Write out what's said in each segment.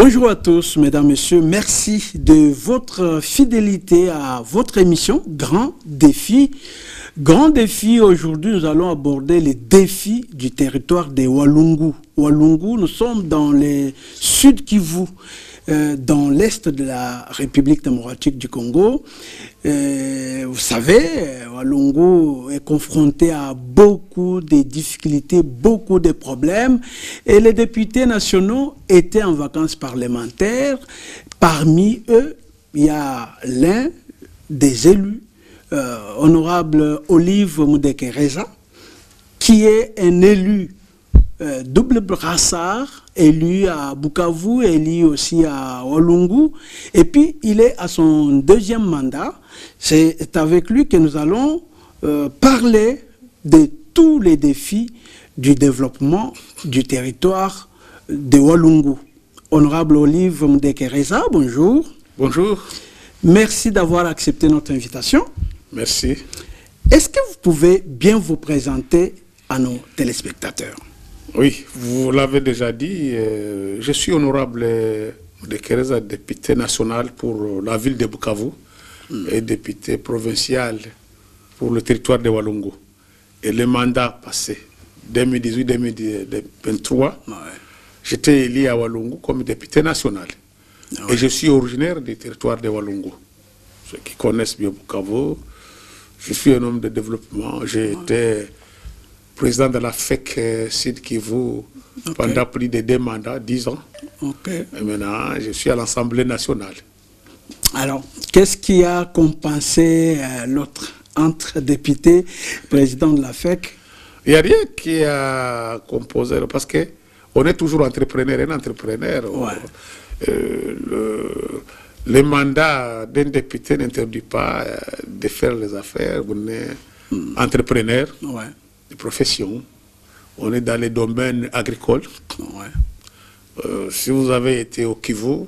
Bonjour à tous, mesdames, messieurs. Merci de votre fidélité à votre émission Grand Défi. Grand Défi, aujourd'hui, nous allons aborder les défis du territoire des Walungu. Walungu, nous sommes dans le sud Kivu, dans l'est de la République démocratique du Congo. Vous savez, Walungu est confronté à beaucoup de difficultés, beaucoup de problèmes. Et les députés nationaux étaient en vacances parlementaires. Parmi eux, il y a l'un des élus, honorable Olive Mudekereza, qui est un élu double brassard, élu à Bukavu, élu aussi à Walungu, et puis il est à son deuxième mandat. C'est avec lui que nous allons parler de tous les défis du développement du territoire de Walungu. Honorable Olive Mudekereza, bonjour. Bonjour. Merci d'avoir accepté notre invitation. Merci. Est-ce que vous pouvez bien vous présenter à nos téléspectateurs? Oui, vous l'avez déjà dit, je suis honorable Mudekereza, député national pour la ville de Bukavu et député provincial pour le territoire de Walungu. Et le mandat passé, 2018-2023, j'étais élu à Walungu comme député national. Et je suis originaire du territoire de Walungu. Ceux qui connaissent bien Bukavu, je suis un homme de développement. J'ai été président de la FEC Sud Kivu pendant plus de 2 mandats, 10 ans. Et maintenant, je suis à l'Assemblée nationale. Alors, qu'est-ce qui a compensé l'autre entre député, président de la FEC? Il n'y a rien qui a composé, parce qu'on est toujours entrepreneur, un entrepreneur. Le mandat d'un député n'interdit pas de faire les affaires. On est entrepreneur de profession. On est dans les domaines agricoles. Si vous avez été au Kivu,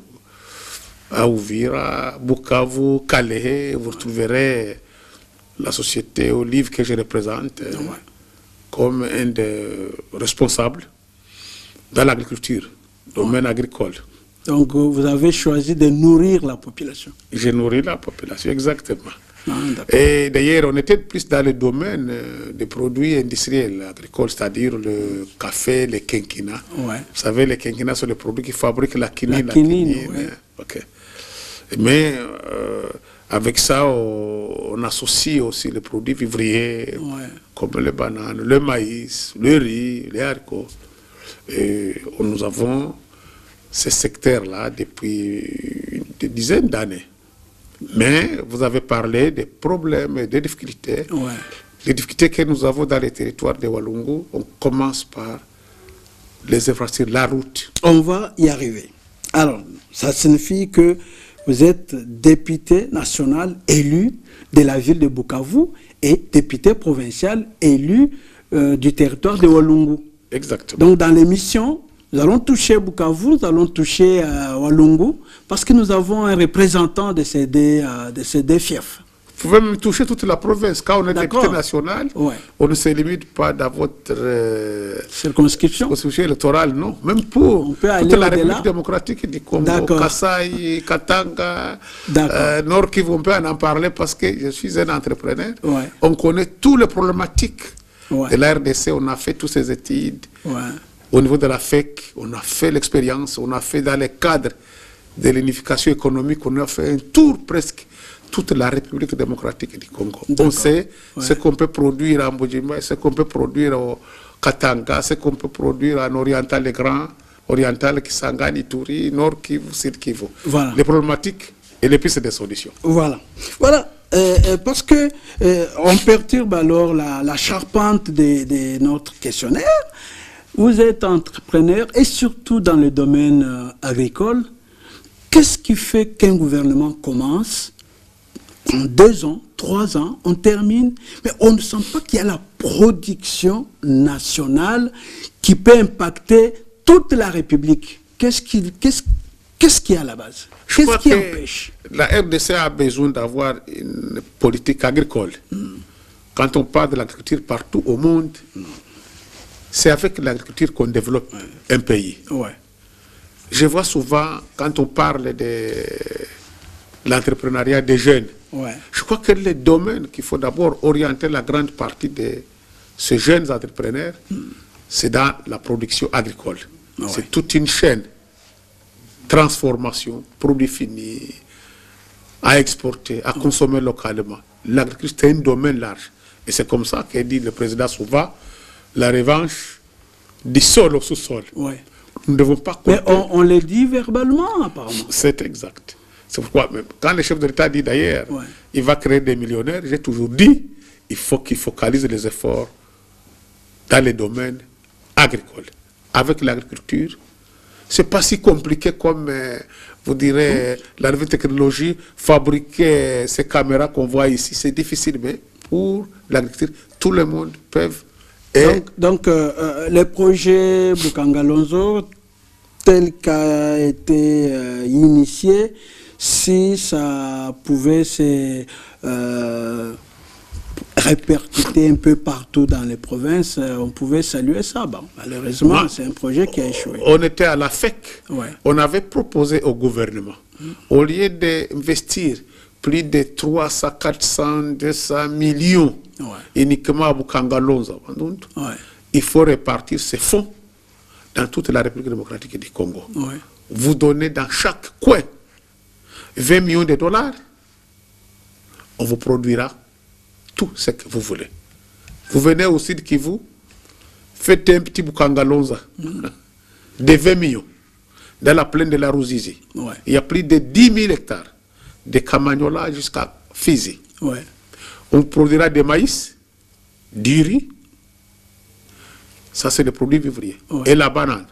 à Uvira, Bukavu, Kalehe, vous trouverez la société Olive que je représente comme un des responsables dans l'agriculture, domaine agricole. Donc, vous avez choisi de nourrir la population. J'ai nourri la population, exactement. Et d'ailleurs, on était plus dans le domaine des produits industriels agricoles, c'est-à-dire le café, les quinquina. Vous savez, les quinquina sont les produits qui fabriquent la quinine. Mais avec ça, on associe aussi les produits vivriers, comme les bananes, le maïs, le riz, les haricots. Et nous avons ce secteur-là depuis des dizaines d'années. Mais vous avez parlé des problèmes et des difficultés. Les difficultés que nous avons dans les territoires de Walungu, on commence par les infrastructures, la route. On va y arriver. Alors, ça signifie que vous êtes député national élu de la ville de Bukavu et député provincial élu du territoire de Walungu. Exactement. Donc, dans l'émission, nous allons toucher Bukavu, nous allons toucher Walungu, parce que nous avons un représentant de ces deux fiefs. Vous pouvez même toucher toute la province. Quand on est député national, on ne se limite pas dans votre circonscription électorale, non. Même pour toute la République démocratique du Congo, Kasaï, Katanga, Nord Kivu, on peut en parler parce que je suis un entrepreneur. On connaît toutes les problématiques de la RDC, on a fait toutes ces études. Au niveau de la FEC, on a fait l'expérience, on a fait dans les cadres de l'unification économique, on a fait un tour presque toute la République démocratique du Congo. On sait ce qu'on peut produire à Mbujimba, ce qu'on peut produire au Katanga, ce qu'on peut produire en Oriental, les grands Oriental, Kisangani, Ituri, Nord Kivu, Sud Kivu. Les problématiques et les pistes de solutions. Voilà. Parce que on perturbe alors la charpente de notre questionnaire. Vous êtes entrepreneur et surtout dans le domaine agricole. Qu'est-ce qui fait qu'un gouvernement commence en 2 ans, 3 ans, on termine, mais on ne sent pas qu'il y a la production nationale qui peut impacter toute la République? Qu'est-ce qui est à la base? Qu'est-ce qui empêche? La RDC a besoin d'avoir une politique agricole. Quand on parle de l'agriculture partout au monde, c'est avec l'agriculture qu'on développe un pays. je vois souvent, quand on parle de l'entrepreneuriat des jeunes, je crois que les domaines qu'il faut d'abord orienter la grande partie de ces jeunes entrepreneurs, c'est dans la production agricole. C'est toute une chaîne. Transformation, produits finis, à exporter, à consommer localement. L'agriculture, c'est un domaine large. Et c'est comme ça qu'a dit le président souvent, la revanche du sol au sous-sol. Nous ne devons pas compter. Mais on le dit verbalement, apparemment. C'est exact. C'est pourquoi, même, quand le chef de l'État dit d'ailleurs, il va créer des millionnaires, j'ai toujours dit, il faut qu'il focalise les efforts dans les domaines agricoles. Avec l'agriculture, ce n'est pas si compliqué comme, vous direz, la nouvelle technologie, fabriquer ces caméras qu'on voit ici, c'est difficile, mais pour l'agriculture, tout le monde peut. Donc le projet Bukangalonzo, tel qu'a été initié, si ça pouvait se répercuter un peu partout dans les provinces, on pouvait saluer ça. Bon, malheureusement, c'est un projet qui a échoué. On était à la FEC, on avait proposé au gouvernement, au lieu d'investir plus de 300, 400, 200 millions uniquement à Bukangalonzo, il faut répartir ces fonds dans toute la République démocratique du Congo. Vous donnez dans chaque coin 20 millions de dollars, on vous produira tout ce que vous voulez. Vous venez au sud Kivu, faites un petit Bukangalonzo de 20 millions dans la plaine de la Ruzizi. Il y a plus de 10 000 hectares, de Kamanyola jusqu'à Fizi. On produira des maïs, du riz, ça c'est les produits vivriers, et la banane.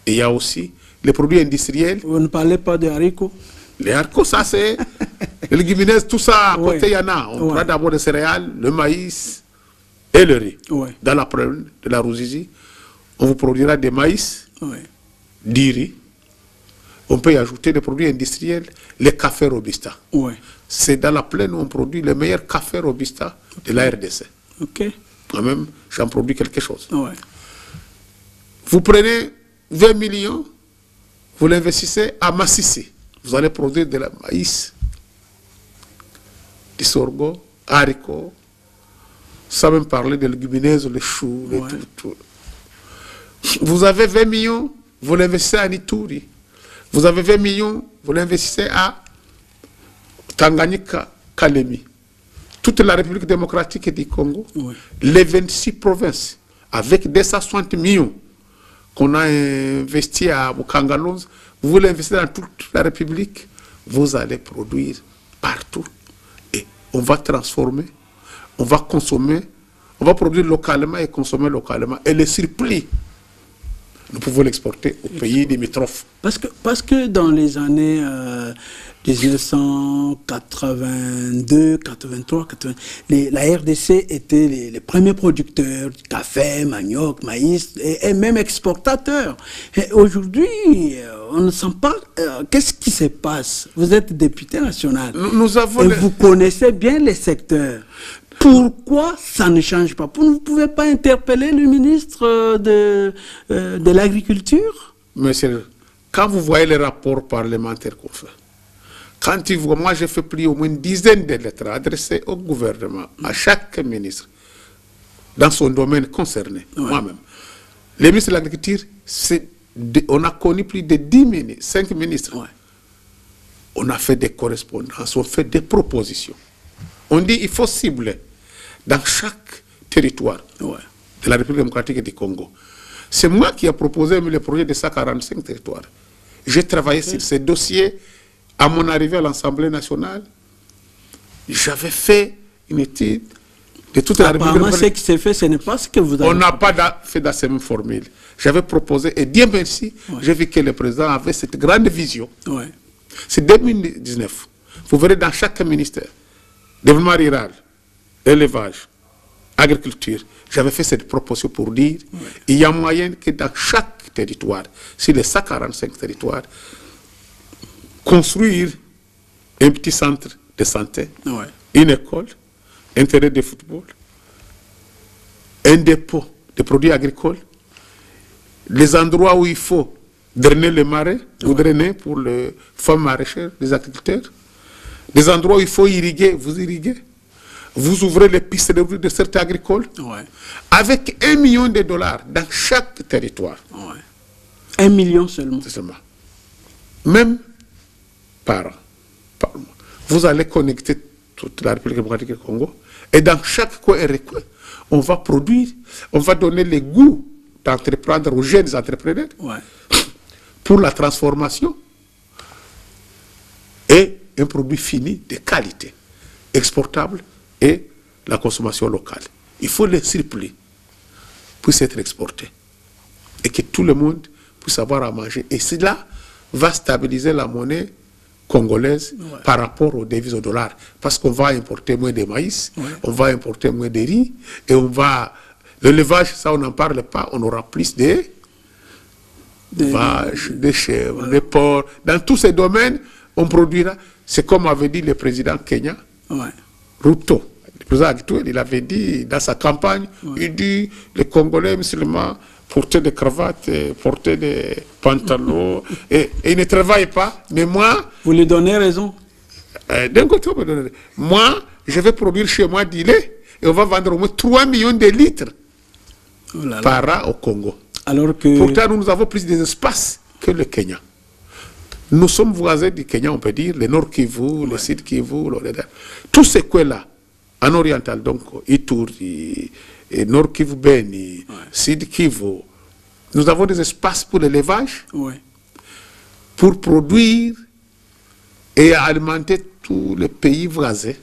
Et il y a aussi les produits industriels. Vous ne parlez pas des haricots? Les haricots, ça c'est le légumineuses, tout ça, à côté il y en a. On prend d'abord les céréales, le maïs et le riz. Dans la plaine de la Ruzizi, on vous produira des maïs, du riz. On peut y ajouter des produits industriels, les cafés Robusta. C'est dans la plaine où on produit le meilleur café Robusta de la RDC. Quand même, j'en produis quelque chose. Vous prenez 20 millions, vous l'investissez à Massissi. Vous allez produire de la maïs, du sorgho, haricots, sans même parler de légumineuses, les choux, tout. Vous avez 20 millions, vous l'investissez à Nituri. Vous avez 20 millions, vous l'investissez à Tanganyika, Kalemi. Toute la République démocratique du Congo, les 26 provinces, avec 260 millions qu'on a investi à Bukangalonzo, vous l'investissez dans toute la République, vous allez produire partout. Et on va transformer, on va consommer, on va produire localement et consommer localement. Et le surplus, nous pouvons l'exporter aux pays limitrophes. Parce que dans les années 1982, 83, 80, la RDC était les premiers producteurs de café, manioc, maïs et même exportateurs. Et aujourd'hui, on ne sent pas... Qu'est-ce qui se passe? Vous êtes député national et vous connaissez bien les secteurs. Pourquoi ça ne change pas? Vous ne pouvez pas interpeller le ministre de l'Agriculture? Monsieur, quand vous voyez les rapports parlementaires qu'on fait, quand tu vois, moi j'ai fait plus au moins une dizaine de lettres adressées au gouvernement, à chaque ministre, dans son domaine concerné, moi-même. Les ministres de l'Agriculture, on a connu plus de 10 ministres, 5 ministres. On a fait des correspondances, on fait des propositions. On dit qu'il faut cibler dans chaque territoire de la République démocratique du Congo. C'est moi qui ai proposé le projet de 145 territoires. J'ai travaillé sur ces dossiers à mon arrivée à l'Assemblée nationale. J'avais fait une étude de toute la République. Apparemment, ce qui s'est fait, ce n'est pas ce que vous avez fait. On n'a pas fait dans ces mêmes formules. J'avais proposé, et Dieu merci, j'ai vu que le président avait cette grande vision. C'est 2019. Vous verrez dans chaque ministère, développement rural, élevage, agriculture, j'avais fait cette proposition pour dire il y a moyen que dans chaque territoire, sur les 145 territoires, construire un petit centre de santé, une école, un terrain de football, un dépôt de produits agricoles, les endroits où il faut drainer les marais, vous drainez pour les femmes maraîchères, les agriculteurs. Des endroits où il faut irriguer, vous irriguez. Vous ouvrez les pistes de certains agricoles. Avec $1 million dans chaque territoire. 1 million seulement. Même par mois. Vous allez connecter toute la République démocratique du Congo. Et dans chaque coin et recoin, on va produire, on va donner les goûts d'entreprendre aux jeunes entrepreneurs pour la transformation et un produit fini de qualité, exportable et la consommation locale. Il faut les surplus puissent être exportés et que tout le monde puisse avoir à manger. Et cela va stabiliser la monnaie congolaise par rapport aux devises au dollar. Parce qu'on va importer moins de maïs, on va importer moins de riz, et on va... L'élevage, ça on n'en parle pas, on aura plus de vaches, de chèvres, de porcs. Dans tous ces domaines, on produira. C'est comme avait dit le président Kenya, Ruto. Le président actuel, il avait dit dans sa campagne, il dit les Congolais musulmans porter des cravates, porter des pantalons, et ils ne travaillent pas. Mais moi... Vous lui donnez raison. D'un côté, on me donne raison. Moi, je vais produire chez moi du lait, et on va vendre au moins 3 millions de litres par an au Congo. Alors que... Pourtant, nous avons plus d'espace que le Kenya. Nous sommes voisins du Kenya, on peut dire, le Nord Kivu, le Sud Kivu, tous ces coins-là, en oriental, donc, Ituri, et Nord Kivu Beni, Sud Kivu, nous avons des espaces pour l'élevage, pour produire et alimenter tous les pays voisins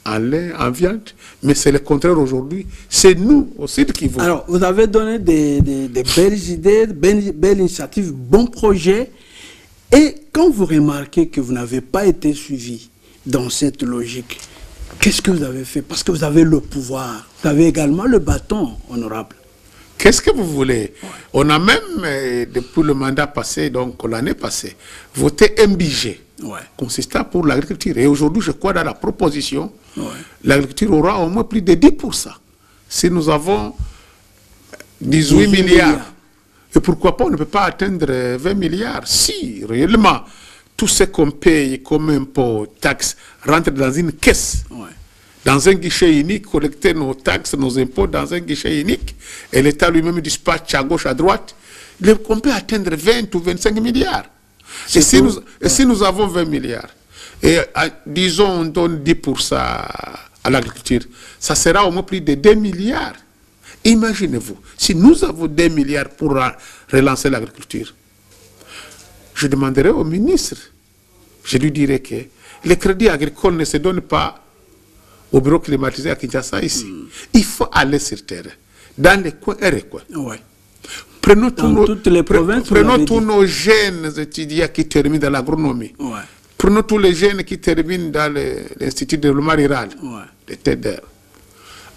en lait, en viande, mais c'est le contraire aujourd'hui. C'est nous au Sud Kivu. Alors, vous avez donné des belles idées, belles initiatives, bons projets, et quand vous remarquez que vous n'avez pas été suivi dans cette logique, qu'est-ce que vous avez fait? Parce que vous avez le pouvoir, vous avez également le bâton, honorable. Qu'est-ce que vous voulez? On a même, depuis le mandat passé, donc l'année passée, voté un budget consistant pour l'agriculture. Et aujourd'hui, je crois dans la proposition, l'agriculture aura au moins plus de 10%. Si nous avons 18 milliards, et pourquoi pas, on ne peut pas atteindre 20 milliards si réellement tout ce qu'on paye comme impôts, taxes, rentre dans une caisse. Dans un guichet unique, collecter nos taxes, nos impôts dans un guichet unique, et l'État lui-même dispatche à gauche, à droite, on peut atteindre 20 ou 25 milliards. Et si nous avons 20 milliards, et disons on donne 10% à l'agriculture, ça sera au moins plus de 2 milliards. Imaginez-vous, si nous avons 2 milliards pour relancer l'agriculture, je demanderai au ministre, je lui dirai que les crédits agricoles ne se donnent pas au bureau climatisé à Kinshasa ici. Il faut aller sur terre, dans les coins et les coins. Prenons tous nos jeunes étudiants qui terminent dans l'agronomie. Prenons tous les jeunes qui terminent dans l'Institut de développement rural, le TEDER.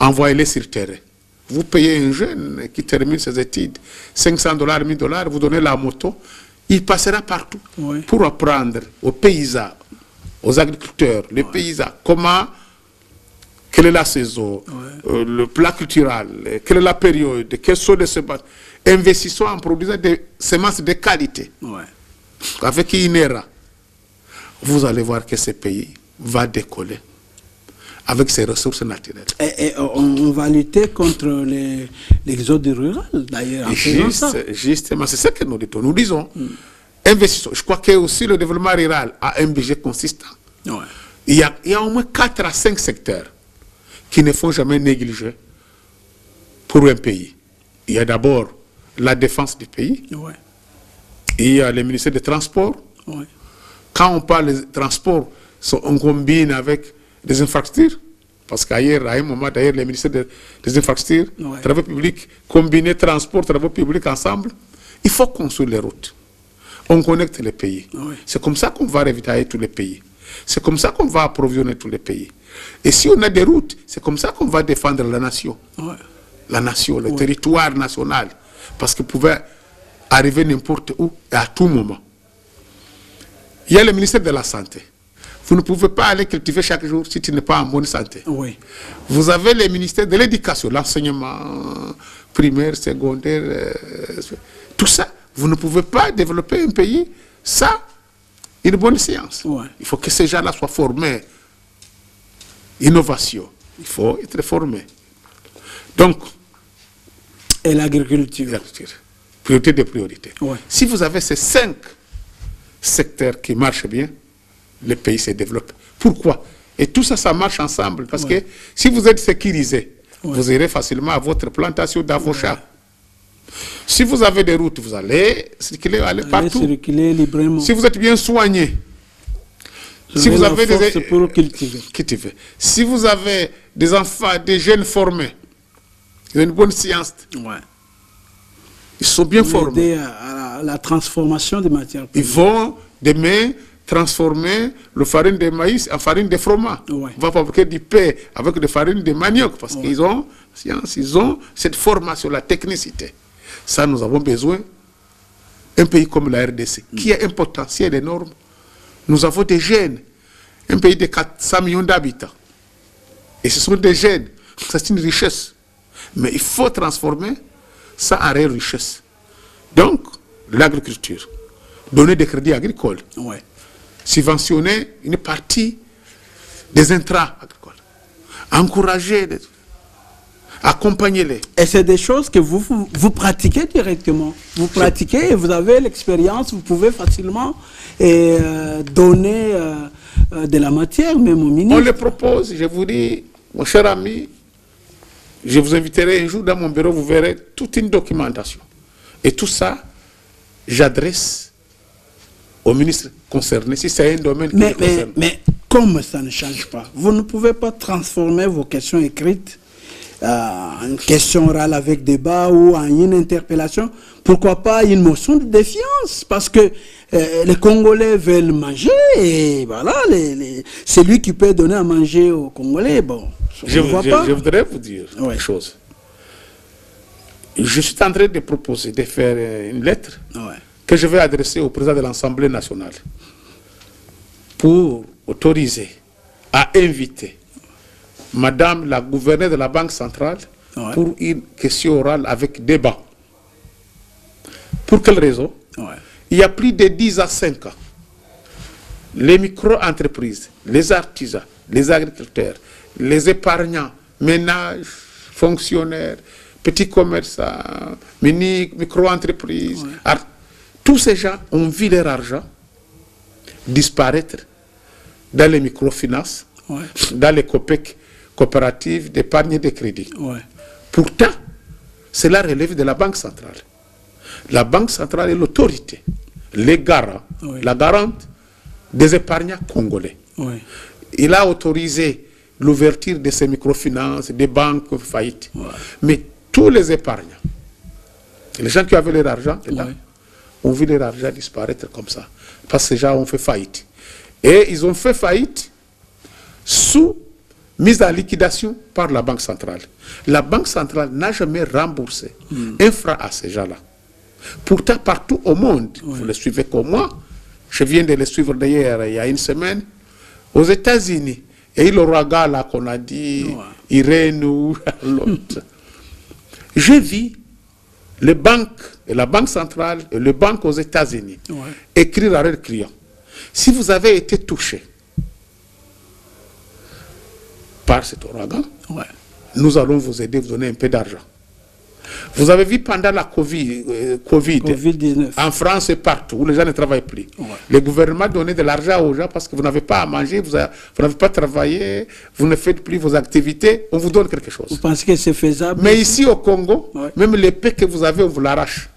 Envoyez-les sur terre. Vous payez un jeune qui termine ses études, $500, $1000, vous donnez la moto, il passera partout pour apprendre aux paysans, aux agriculteurs, les paysans, quelle est la saison, le plat culturel, quelle est la période, quelles sont les semences. Investissons en produisant des semences de qualité, avec INERA. Vous allez voir que ce pays va décoller avec ses ressources naturelles. Et on va lutter contre l'exode rural, d'ailleurs, en faisant ça. Justement, c'est ce que nous disons. Nous disons, investissons. Je crois que aussi le développement rural a un budget consistant. Il y a au moins 4 à 5 secteurs qui ne font jamais négliger pour un pays. Il y a d'abord la défense du pays. Il y a le ministère des Transports. Quand on parle des transports, on combine avec des infrastructures. Parce qu'ailleurs, à un moment, d'ailleurs, le ministère des infrastructures, travaux publics, combiner transport, travaux publics ensemble, il faut construire les routes. On connecte les pays. C'est comme ça qu'on va ravitailler tous les pays. C'est comme ça qu'on va approvisionner tous les pays. Et si on a des routes, c'est comme ça qu'on va défendre la nation. La nation, le territoire national. Parce qu'il pouvait arriver n'importe où et à tout moment. Il y a le ministère de la Santé. Vous ne pouvez pas aller cultiver chaque jour si tu n'es pas en bonne santé. Vous avez le ministère de l'Éducation, l'enseignement primaire, secondaire, tout ça. Vous ne pouvez pas développer un pays sans une bonne science. Ouais. Il faut que ces gens-là soient formés. Innovation, il faut être formé. Donc, et l'agriculture. Priorité des priorités. Ouais. Si vous avez ces 5 secteurs qui marchent bien, le pays se développe. Pourquoi? Et tout ça, ça marche ensemble. Parce que si vous êtes sécurisé, vous irez facilement à votre plantation d'avocats. Si vous avez des routes, vous allez circuler, aller partout. Circuler librement. Si vous êtes bien soigné, si vous avez des pour cultiver. Si vous avez des enfants, des jeunes formés, ils ont une bonne science. Ouais. Ils sont bien formés. À la transformation des matières premières. Ils vont demain transformer le farine de maïs en farine de fromage. Ouais. On va fabriquer du pain avec de farine de manioc parce qu'ils ont science, ils ont cette formation, la technicité. Ça, nous avons besoin. Un pays comme la RDC, qui a un potentiel énorme. Nous avons des jeunes. Un pays de 400 millions d'habitants. Et ce sont des jeunes. C'est une richesse. Mais il faut transformer ça en réelle richesse. Donc, l'agriculture. Donner des crédits agricoles. Ouais. Subventionner une partie des intrants agricoles. Encourager, accompagner-les. Et c'est des choses que vous pratiquez directement. Vous pratiquez et vous avez l'expérience, vous pouvez facilement donner de la matière, même au ministre. On le propose, je vous dis, mon cher ami, je vous inviterai un jour dans mon bureau, vous verrez toute une documentation. Et tout ça, j'adresse au ministre concerné, si c'est un domaine qui le concerne. Mais comme ça ne change pas, vous ne pouvez pas transformer vos questions écrites en question orale avec débat ou en une interpellation. Pourquoi pas une motion de défiance? Parce que les Congolais veulent manger et voilà, c'est lui qui peut donner à manger aux Congolais. Bon, je voudrais vous dire une chose. Je suis en train de proposer de faire une lettre que je vais adresser au président de l'Assemblée nationale pour autoriser à inviter Madame la gouverneure de la Banque centrale pour une question orale avec débat. Pour quelle raison? Il y a plus de 10 à 5 ans, les micro-entreprises, les artisans, les agriculteurs, les épargnants, ménages, fonctionnaires, petits commerçants, micro-entreprises, tous ces gens ont vu leur argent disparaître dans les microfinances, dans les coopératives d'épargne et de crédit. Pourtant, cela relève de la Banque centrale. La Banque centrale est l'autorité, les garants, la garante des épargnants congolais. Il a autorisé l'ouverture de ces microfinances, des banques faillites. Mais tous les épargnants, les gens qui avaient leur argent dedans, ont vu leur argent disparaître comme ça. Parce que ces gens ont fait faillite. Et ils ont fait faillite sous mise en liquidation par la Banque centrale. La Banque centrale n'a jamais remboursé un franc à ces gens-là. Pourtant, partout au monde, vous le suivez comme moi, je viens de le suivre d'ailleurs il y a une semaine, aux États-Unis, et l'ouragan là qu'on a dit, Irène ou l'autre. J'ai vu les banques, et la Banque centrale et les banques aux États-Unis écrire à leurs clients. Si vous avez été touché par cet ouragan, nous allons vous aider, vous donner un peu d'argent. Vous avez vu pendant la Covid-19, en France et partout, où les gens ne travaillent plus. Le gouvernement donnait de l'argent aux gens parce que vous n'avez pas à manger, vous n'avez pas travaillé, vous ne faites plus vos activités, on vous donne quelque chose. Vous pensez que c'est faisable? Mais ici au Congo, même les paix que vous avez, on vous l'arrache.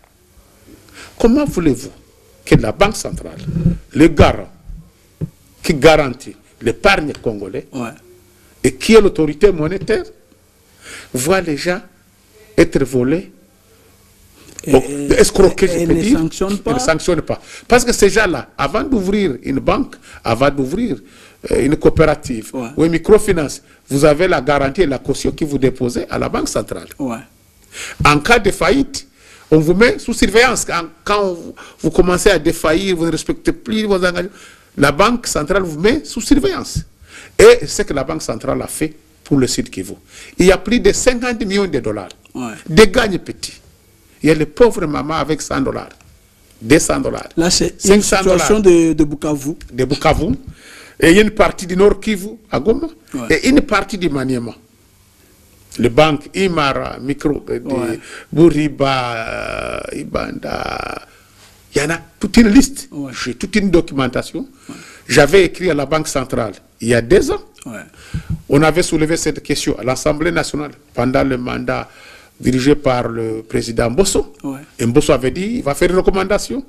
Comment voulez-vous que la Banque centrale, le garant qui garantit l'épargne congolais, et qui est l'autorité monétaire, voit les gens être volés, escroqués, je peux dire, et ne sanctionne pas. Parce que ces gens-là, avant d'ouvrir une banque, avant d'ouvrir une coopérative ou une microfinance, vous avez la garantie et la caution que vous déposez à la Banque centrale. En cas de faillite, on vous met sous surveillance. Quand vous commencez à défaillir, vous ne respectez plus vos engagements, la Banque centrale vous met sous surveillance. Et c'est ce que la Banque centrale a fait pour le Sud Kivu. Il y a plus de 50 millions de dollars. Des gagnes petits. Il y a les pauvres mamans avec 100 $. 200 dollars. Là, c'est une situation de Bukavu. De Bukavu. Et il y a une partie du Nord Kivu à Goma. Et une partie du Maniema. Les banques Imara, Micro, Bouriba, Ibanda. Il y en a toute une liste. J'ai toute une documentation. J'avais écrit à la Banque centrale il y a 2 ans. On avait soulevé cette question à l'Assemblée nationale pendant le mandat dirigé par le président Mbosso. Et Mbosso avait dit il va faire une recommandation.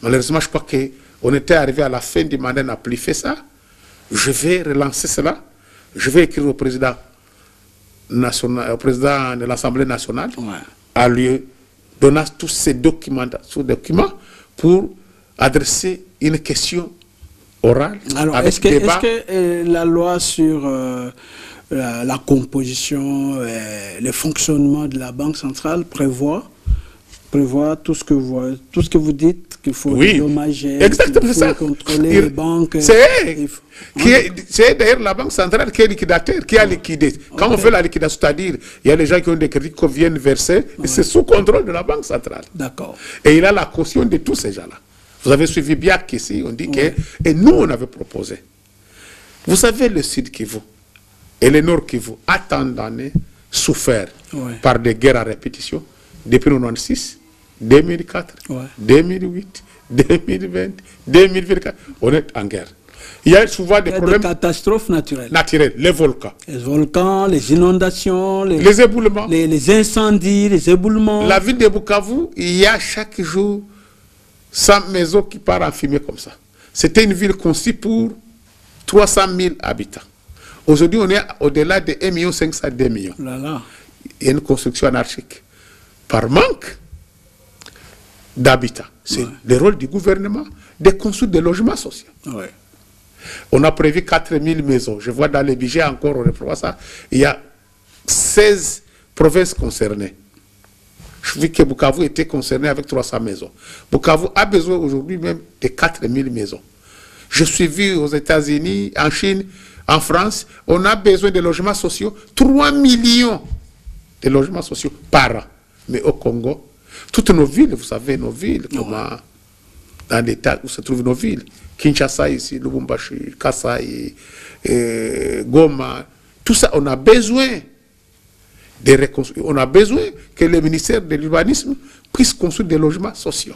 Malheureusement, je crois qu'on était arrivé à la fin du mandat, on n'a plus fait ça. Je vais relancer cela. Je vais écrire au président national, au président de l'Assemblée nationale, à lui donner tous ces documents pour adresser une question orale. Alors, est-ce que la loi sur la composition, le fonctionnement de la Banque centrale prévoit tout ce que vous dites, qu'il faut dédommager, qu'il faut contrôler les banques. C'est d'ailleurs la Banque centrale qui est liquidateur, qui a liquidé. Quand on fait la liquidation, c'est-à-dire, il y a les gens qui ont des crédits qu'on vient verser, et c'est sous contrôle de la Banque centrale. D'accord. Et il a la caution de tous ces gens-là. Vous avez suivi bien qu'ici, on dit que... Et nous, on avait proposé. Vous savez, le Sud Kivu et le Nord Kivu a tant d'années souffert par des guerres à répétition depuis 1996, 2004, 2008, 2020, 2024. On est en guerre. Il y a souvent des problèmes... Des catastrophes naturelles. Les volcans. Les volcans, les inondations, les éboulements. Les incendies, les éboulements. La ville de Bukavu, il y a chaque jour 100 maisons qui partent en fumée comme ça. C'était une ville conçue pour 300 000 habitants. Aujourd'hui, on est au-delà de 1 500 000 à 2 millions. Il y a une construction anarchique. Par manque d'habitants. C'est le rôle du gouvernement de construire des logements sociaux. On a prévu 4 000 maisons. Je vois dans les budgets encore, on reprend ça. Il y a 16 provinces concernées. Je vis que Bukavu était concerné avec 300 maisons. Bukavu a besoin aujourd'hui même de 4 000 maisons. Je suis vu aux États-Unis, en Chine, en France, on a besoin de logements sociaux, 3 millions de logements sociaux par an. Mais au Congo, toutes nos villes, vous savez, nos villes, dans l'état où se trouvent nos villes, Kinshasa ici, Lubumbashi, Kasai, Goma, tout ça, on a besoin de reconstruire. On a besoin que le ministère de l'urbanisme puisse construire des logements sociaux.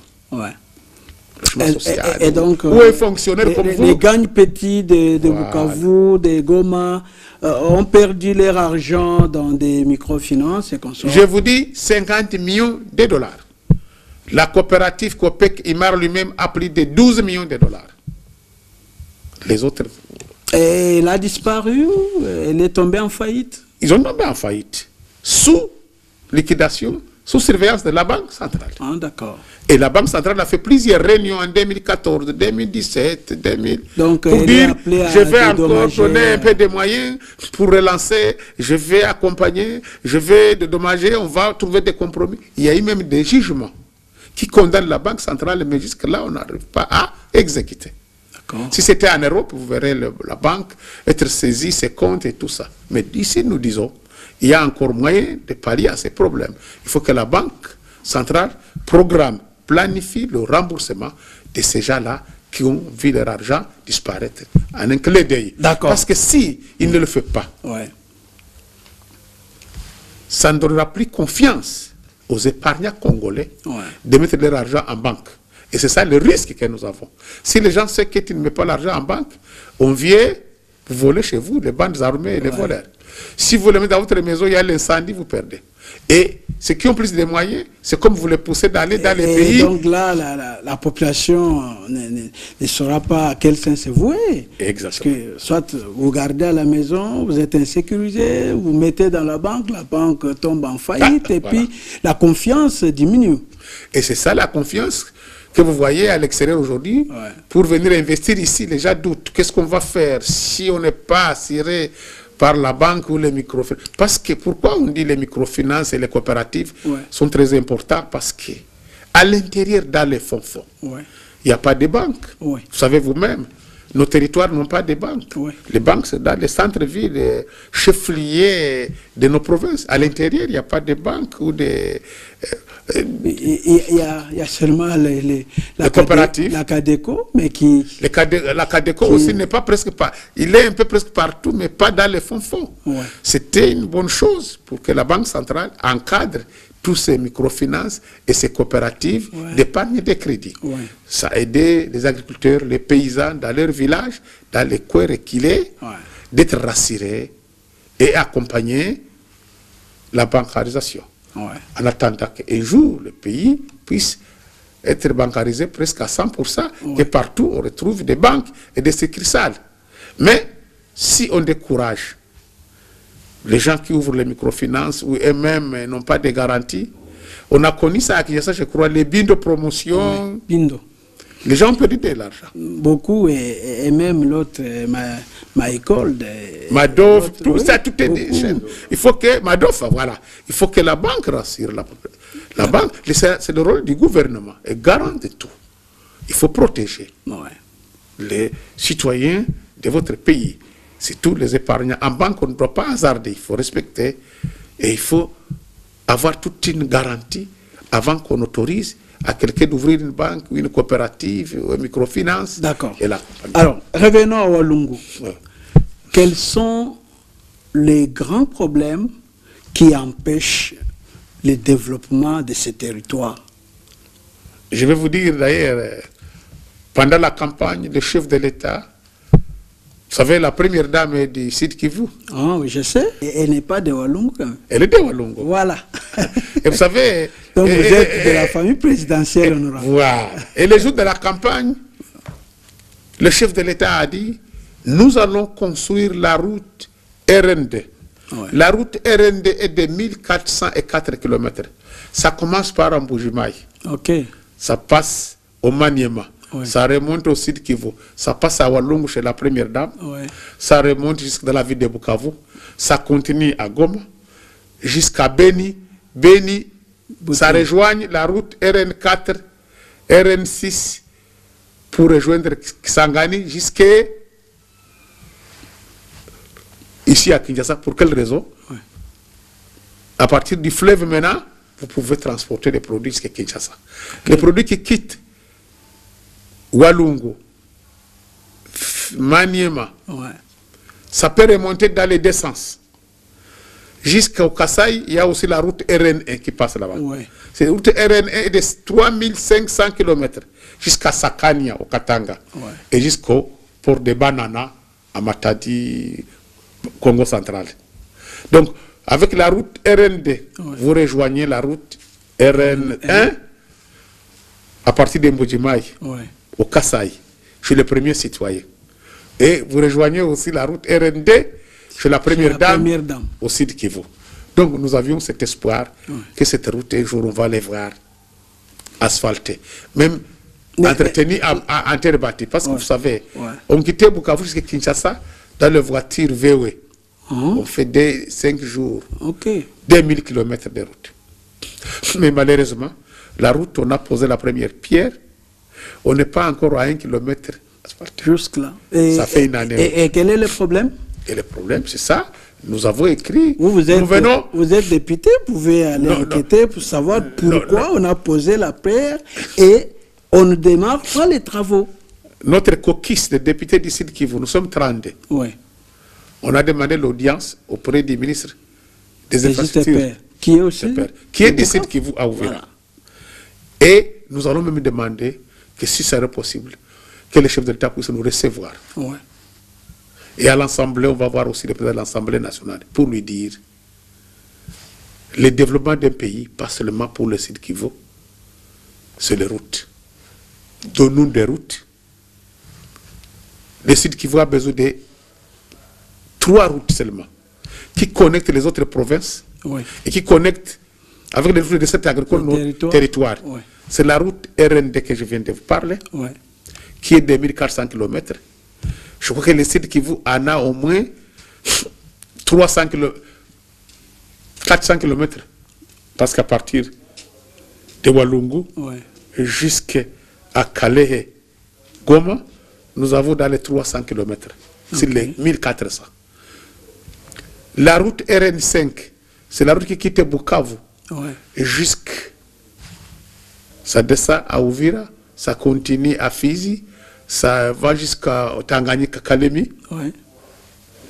Et donc, les gangs petits de Bukavu, de Goma, ont perdu leur argent dans des microfinances et consorts. Je vous dis 50 millions de dollars. La coopérative Copec Imar lui-même a pris de 12 millions de dollars. Les autres... Et elle a disparu? Elle est tombée en faillite? Ils ont tombé en faillite. Sous liquidation, sous surveillance de la Banque centrale. Ah, d'accord. Et la Banque centrale a fait plusieurs réunions en 2014, 2017, 2000. Donc, pour dire, je vais encore donner un peu de moyens pour relancer, je vais accompagner, je vais dédommager, on va trouver des compromis. Il y a eu même des jugements qui condamnent la Banque centrale, mais jusque-là, on n'arrive pas à exécuter. Si c'était en Europe, vous verrez la banque être saisie, ses comptes et tout ça. Mais ici, nous disons, il y a encore moyen de pallier à ces problèmes. Il faut que la Banque centrale programme, planifie le remboursement de ces gens-là qui ont vu leur argent disparaître en un clé d'œil. Parce que si il ne le fait pas, ça ne donnera plus confiance aux épargnants congolais de mettre leur argent en banque. Et c'est ça le risque que nous avons. Si les gens savent que tu ne mets pas l'argent en banque, on vient voler chez vous, les bandes armées et les voleurs. Si vous le mettez dans votre maison, il y a l'incendie, vous perdez. Et ceux qui ont plus de moyens, c'est comme vous les poussez d'aller dans les pays. Donc là, la population ne saura pas à quel sens c'est voué. Exactement. Parce que soit vous gardez à la maison, vous êtes insécurisé, vous mettez dans la banque tombe en faillite, et puis la confiance diminue. Et c'est ça la confiance que vous voyez à l'extérieur aujourd'hui. Pour venir investir ici, les gens doutent. Qu'est-ce qu'on va faire si on n'est pas assuré par la banque ou les microfinances? Parce que pourquoi on dit les microfinances et les coopératives sont très importants? Parce que à l'intérieur, dans les fonds, il n'y a pas de banque. Vous savez vous-même, nos territoires n'ont pas de banques. Ouais. Les banques, c'est dans les centres-villes, chefs-lieux de nos provinces. À l'intérieur, il n'y a pas de banques ou de... Il y a seulement les coopératives. La Cadeco, mais qui... La Cadeco aussi n'est pas presque pas... Il est un peu presque partout, mais pas dans les fonds. Ouais. C'était une bonne chose pour que la Banque centrale encadre tous ces microfinances et ces coopératives d'épargne et de crédit. Ouais. Ça a aidé les agriculteurs, les paysans dans leur village, dans les coins reculés, d'être rassurés et accompagner la bancarisation. En attendant qu'un jour, le pays puisse être bancarisé presque à 100%, et partout on retrouve des banques et des succursales. Mais si on décourage les gens qui ouvrent les microfinances ou eux-mêmes n'ont pas de garanties, on a connu ça à Kinshasa, je crois, les bins de promotion. Bindo. Les gens ont perdu de l'argent. Beaucoup, et même l'autre, ma école. Madoff, tout ça, tout est des chaînes. Il faut que, Madoff, voilà, il faut que la banque rassure. La banque, c'est le rôle du gouvernement, et garant de tout. Il faut protéger les citoyens de votre pays. C'est tous les épargnants. En banque, on ne doit pas hasarder, il faut respecter, et il faut avoir toute une garantie avant qu'on autorise à quelqu'un d'ouvrir une banque ou une coopérative ou une microfinance. D'accord. Alors, revenons à Walungu. Quels sont les grands problèmes qui empêchent le développement de ces territoires? Je vais vous dire d'ailleurs, pendant la campagne, le chef de l'État, vous savez, la première dame du Sud Kivu. Ah oui, je sais. Et elle n'est pas de Walungu quand même. Elle est de Walungu. Voilà. Et vous savez... Donc vous êtes de la famille présidentielle honorable. Voilà. Et le jour de la campagne, le chef de l'État a dit, nous allons construire la route RN2. Ouais. La route RN2 est de 1404 km. Ça commence par Mbujimayi. Ok. Ça passe au Maniema. Ouais. Ça remonte au Sud Kivu, ça passe à Walungu chez la première dame, ça remonte jusqu'à dans la ville de Bukavu, ça continue à Goma, jusqu'à Beni, ça rejoigne la route RN4, RN6, pour rejoindre Kisangani jusqu'à ici à Kinshasa. Pour quelle raison? À partir du fleuve maintenant, vous pouvez transporter les produits jusqu'à Kinshasa. Les produits qui quittent Walungu, Maniema, ça peut remonter dans les deux sens. Jusqu'au Kasaï, il y a aussi la route RN1 qui passe là-bas. Cette route RN1 est de 3500 km jusqu'à Sakania, au Katanga, et jusqu'au port de Banana, à Matadi, Congo central. Donc, avec la route RN2, vous rejoignez la route RN1 à partir de Mbujimayi. Au Kasaï, je suis le premier citoyen. Et vous rejoignez aussi la route RN2 chez la première dame au Sud Kivu. Donc nous avions cet espoir que cette route, un jour, on va les voir asphaltée. Même entretenue en terre battue. Parce que vous savez, on quittait Bukavu jusqu'à Kinshasa dans la voiture VW. On fait 5 jours, 2000 km de route. Mais malheureusement, la route, on a posé la première pierre. On n'est pas encore à 1 kilomètre asphalté. Jusque-là. Ça fait une année. Et quel est le problème? Et le problème, c'est ça. Nous avons écrit. Vous êtes député, vous pouvez aller enquêter pour savoir pourquoi on a posé la pierre et on ne démarre pas les travaux. Notre caucus de députés du Sud Kivu, nous sommes 32. On a demandé l'audience auprès du ministre des Infrastructures. Qui est aussi qui est du Sud Kivu à ouvert. Et nous allons même demander que si ça serait possible, que le chef de l'État puisse nous recevoir. Et à l'Assemblée, on va voir aussi le président de l'Assemblée nationale pour lui dire le développement d'un pays, pas seulement pour le Sud Kivu, c'est les routes. Donnons des routes. Le Sud Kivu a besoin de 3 routes seulement, qui connectent les autres provinces et qui connectent avec les routes de cet agricole nos territoires. C'est la route RN2 que je viens de vous parler, qui est de 1400 km. Je crois que le Sud Kivu en a au moins 400 km. Parce qu'à partir de Walungu jusqu'à Kalehe, Goma, nous avons dans les 300 km, sur les 1400. La route RN5, c'est la route qui quitte Bukavu jusqu'à... Ça descend à Uvira, ça continue à Fizi, ça va jusqu'à Tanganyika, Kalemi.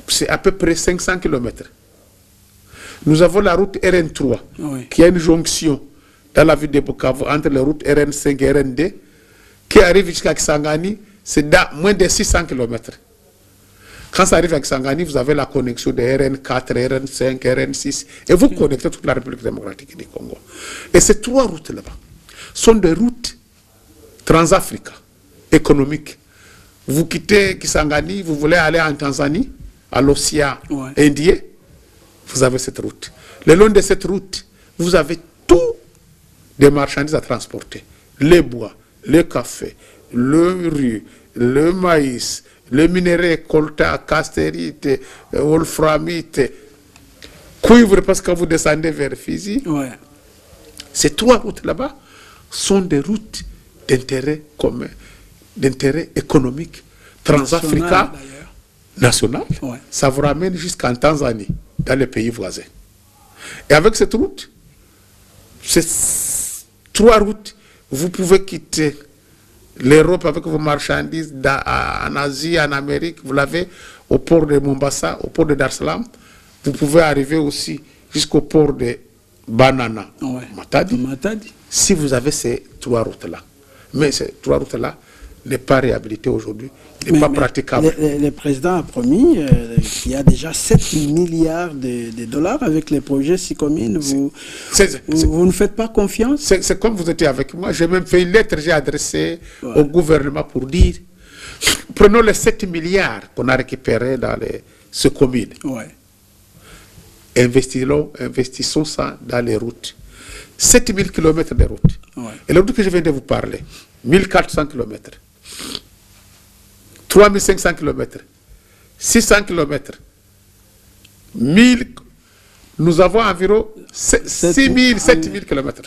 C'est à peu près 500 km. Nous avons la route RN3, qui a une jonction dans la ville de Bukavu entre les routes RN5 et RN2, qui arrive jusqu'à Kisangani, c'est moins de 600 km. Quand ça arrive à Kisangani, vous avez la connexion de RN4, RN5, RN6, et vous connectez toute la République démocratique du Congo. Et ces 3 routes là-bas sont des routes transafricaines, économiques. Vous quittez Kisangani, vous voulez aller en Tanzanie, à l'océan Indien, vous avez cette route. Le long de cette route, vous avez tout des marchandises à transporter. Les bois, le café, le riz, le maïs, le minerai, colta, castérite, wolframite, cuivre parce que vous descendez vers Fizi. Ces 3 routes là-bas sont des routes d'intérêt commun, d'intérêt économique, transafricain, national. Ça vous ramène jusqu'en Tanzanie, dans les pays voisins. Et avec cette route, ces 3 routes, vous pouvez quitter l'Europe avec vos marchandises en Asie, en Amérique. Vous l'avez au port de Mombasa, au port de Dar es Salaam. Vous pouvez arriver aussi jusqu'au port de Banana, Matadi, si vous avez ces 3 routes-là. Mais ces 3 routes-là n'est pas réhabilitées aujourd'hui, n'est pas praticable. Le président a promis qu'il y a déjà 7 milliards de dollars avec les projets SICOMINE. Vous ne faites pas confiance? C'est comme vous étiez avec moi. J'ai même fait une lettre, j'ai adressé au gouvernement pour dire, prenons les 7 milliards qu'on a récupérés dans les SICOMINE. Investissons ça dans les routes. 7000 km de routes. Et la route que je viens de vous parler, 1400 km, 3500 km, 600 km, 1000, nous avons environ 6000, 7000 km.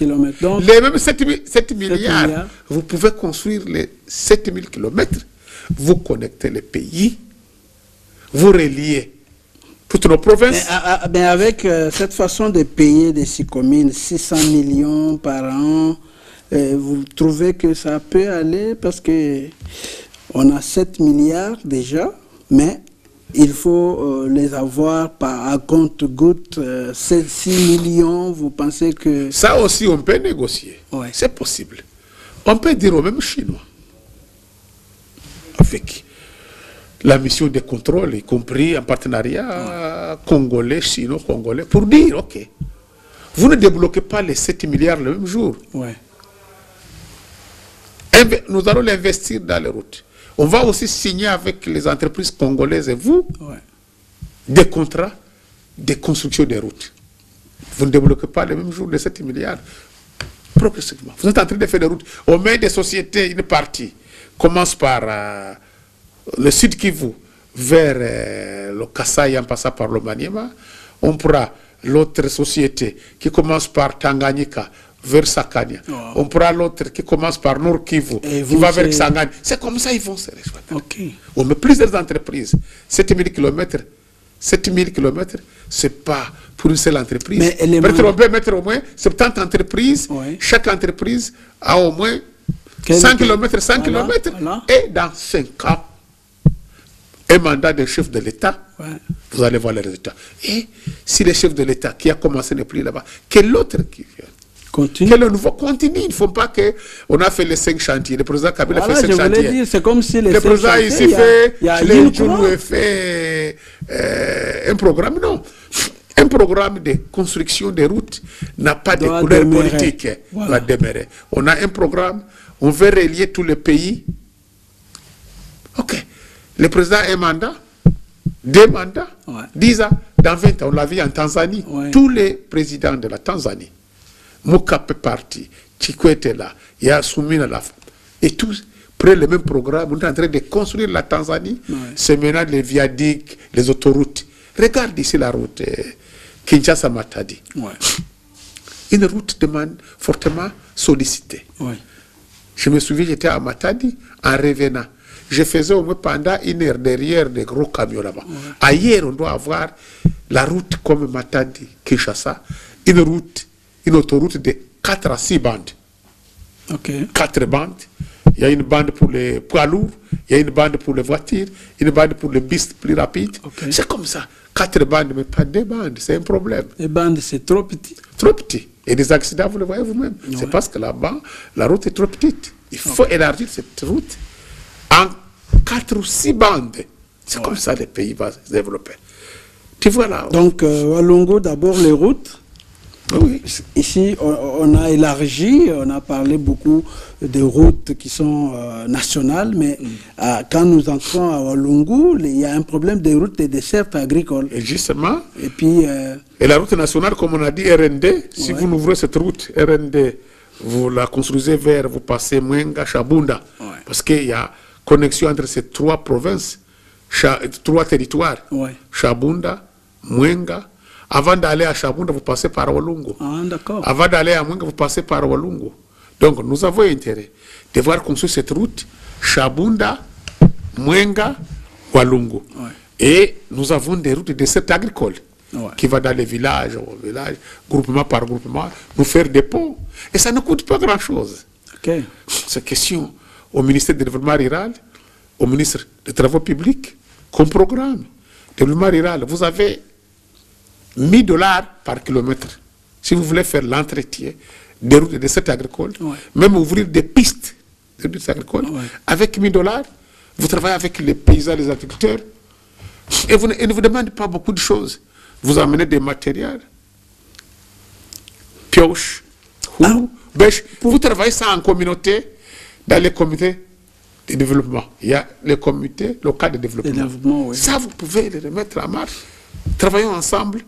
Les mêmes 7 milliards, vous pouvez construire les 7000 km, vous connectez les pays, vous reliez toutes nos provinces. Mais avec cette façon de payer des SICOMINE, 600 millions par an, vous trouvez que ça peut aller? Parce que on a 7 milliards déjà, mais il faut les avoir à compte-gouttes. 6 millions, vous pensez que... Ça aussi, on peut négocier. C'est possible. On peut dire aux mêmes Chinois, avec la mission de contrôle, y compris en partenariat congolais, chino-congolais, pour dire, ok, vous ne débloquez pas les 7 milliards le même jour. Nous allons l'investir dans les routes. On va aussi signer avec les entreprises congolaises et vous des contrats de construction des routes. Vous ne débloquez pas le même jour les 7 milliards. Progressivement. Vous êtes en train de faire des routes. On met des sociétés, une partie commence par le Sud Kivu vers le Kasaï en passant par le Maniema. On prend l'autre société qui commence par Tanganyika vers Sakania. On prend l'autre qui commence par Nord Kivu, qui va vers Kisangani. C'est comme ça ils vont se réjouir. On met plusieurs entreprises. 7000 km, c'est pas pour une seule entreprise. Peut-être on peut mettre au moins 70 entreprises. Chaque entreprise a au moins 100 km, 100 km. Et dans 5 ans, un mandat de chef de l'État, vous allez voir les résultats. Et si le chef de l'État qui a commencé n'est plus là-bas, quel autre qui vient? Que le nouveau continue. Il ne faut pas qu'on a fait les 5 chantiers. Le président Kabila a fait 5 chantiers. C'est comme si le président ici fait un programme. Non. Un programme de construction des routes n'a pas de couleur politique. Va demeurer. On a un programme, on veut relier tous les pays. Ok. Le président a un mandat, 2 mandats, 10 ans. Dans 20 ans, on l'a vu en Tanzanie. Tous les présidents de la Tanzanie, Mugabe parti, Chikwete là, Yasumina là, et tous prennent le même programme. On est en train de construire la Tanzanie, c'est maintenant les viaducs, les autoroutes. Regarde ici la route Kinshasa-Matadi. Une route demande fortement sollicitée. Je me souviens, j'étais à Matadi, en revenant. je faisais au moins pendant 1 heure derrière des gros camions là-bas. Ailleurs, on doit avoir la route comme Matadi, Kinshasa, une autoroute de 4 à 6 bandes. 4 bandes. Il y a une bande pour les poids lourds, il y a une bande pour les voitures, une bande pour les bus plus rapides. C'est comme ça. 4 bandes, mais pas 2 bandes, c'est un problème. Les bandes, c'est trop petit. Trop petit. Et des accidents, vous le voyez vous-même. C'est parce que là-bas, la route est trop petite. Il faut élargir cette route en 4 ou 6 bandes. C'est comme ça que les pays vont se développer. Tu vois là. Donc, Walungu, d'abord les routes. Oui. Ici, on a élargi, on a parlé beaucoup de routes qui sont nationales, mais quand nous entrons à Walungu, il y a un problème de routes et de dessertes agricoles. Et justement, et puis, et la route nationale, comme on a dit, RND, si vous ouvrez cette route, RND, vous la construisez vers, vous passez Mwenga, Chabunda, parce qu'il y a connexion entre ces 3 provinces, 3 territoires, Chabunda, Mwenga. Avant d'aller à Chabunda, vous passez par Walungu. Avant d'aller à Mwenga, vous passez par Walungu. Donc, nous avons intérêt de voir construire cette route, Chabunda, Mwenga, Walungu. Et nous avons des routes de dessert agricole qui vont dans les villages, groupement par groupement, nous faire des ponts. Et ça ne coûte pas grand-chose. C'est question au ministère du Développement rural, au ministre des Travaux publics, comme programme. Développement rural, vous avez $1000 par kilomètre. Si vous voulez faire l'entretien des routes de dessert agricole, même ouvrir des pistes de dessert agricole, avec $1000, vous travaillez avec les paysans, les agriculteurs, et vous ne vous demandez pas beaucoup de choses. Vous amenez des matériels, pioches, bêches. Vous travaillez ça en communauté, dans les comités de développement. Il y a les comités locaux de développement. Ça, vous pouvez les remettre en marche. Travaillons ensemble